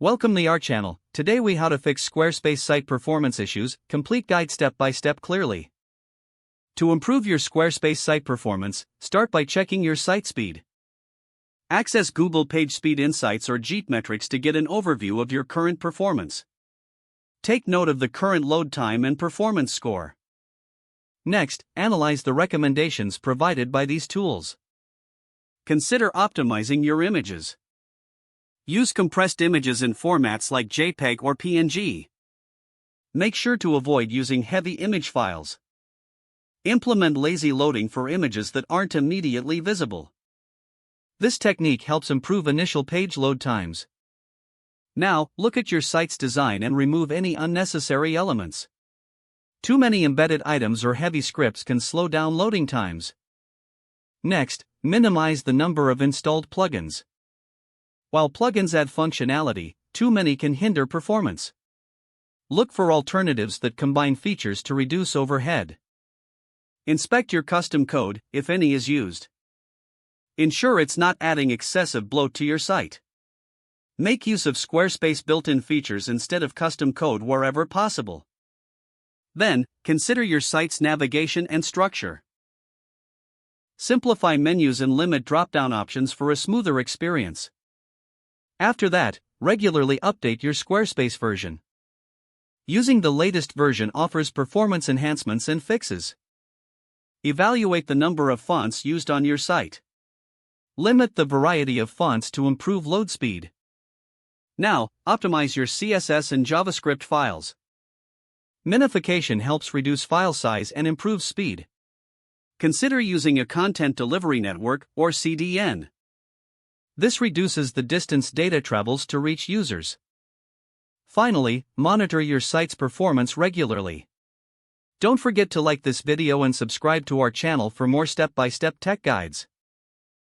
Welcome to our channel. Today we how to fix Squarespace site performance issues, complete guide step by step clearly. To improve your Squarespace site performance, start by checking your site speed. Access Google Page Speed Insights or Jeet metrics to get an overview of your current performance. Take note of the current load time and performance score. Next, analyze the recommendations provided by these tools. Consider optimizing your images. Use compressed images in formats like JPEG or PNG. Make sure to avoid using heavy image files. Implement lazy loading for images that aren't immediately visible. This technique helps improve initial page load times. Now, look at your site's design and remove any unnecessary elements. Too many embedded items or heavy scripts can slow down loading times. Next, minimize the number of installed plugins. While plugins add functionality, too many can hinder performance. Look for alternatives that combine features to reduce overhead. Inspect your custom code, if any is used. Ensure it's not adding excessive bloat to your site. Make use of Squarespace built-in features instead of custom code wherever possible. Then, consider your site's navigation and structure. Simplify menus and limit drop-down options for a smoother experience. After that, regularly update your Squarespace version. Using the latest version offers performance enhancements and fixes. Evaluate the number of fonts used on your site. Limit the variety of fonts to improve load speed. Now, optimize your CSS and JavaScript files. Minification helps reduce file size and improves speed. Consider using a content delivery network or CDN. This reduces the distance data travels to reach users. Finally, monitor your site's performance regularly. Don't forget to like this video and subscribe to our channel for more step-by-step tech guides.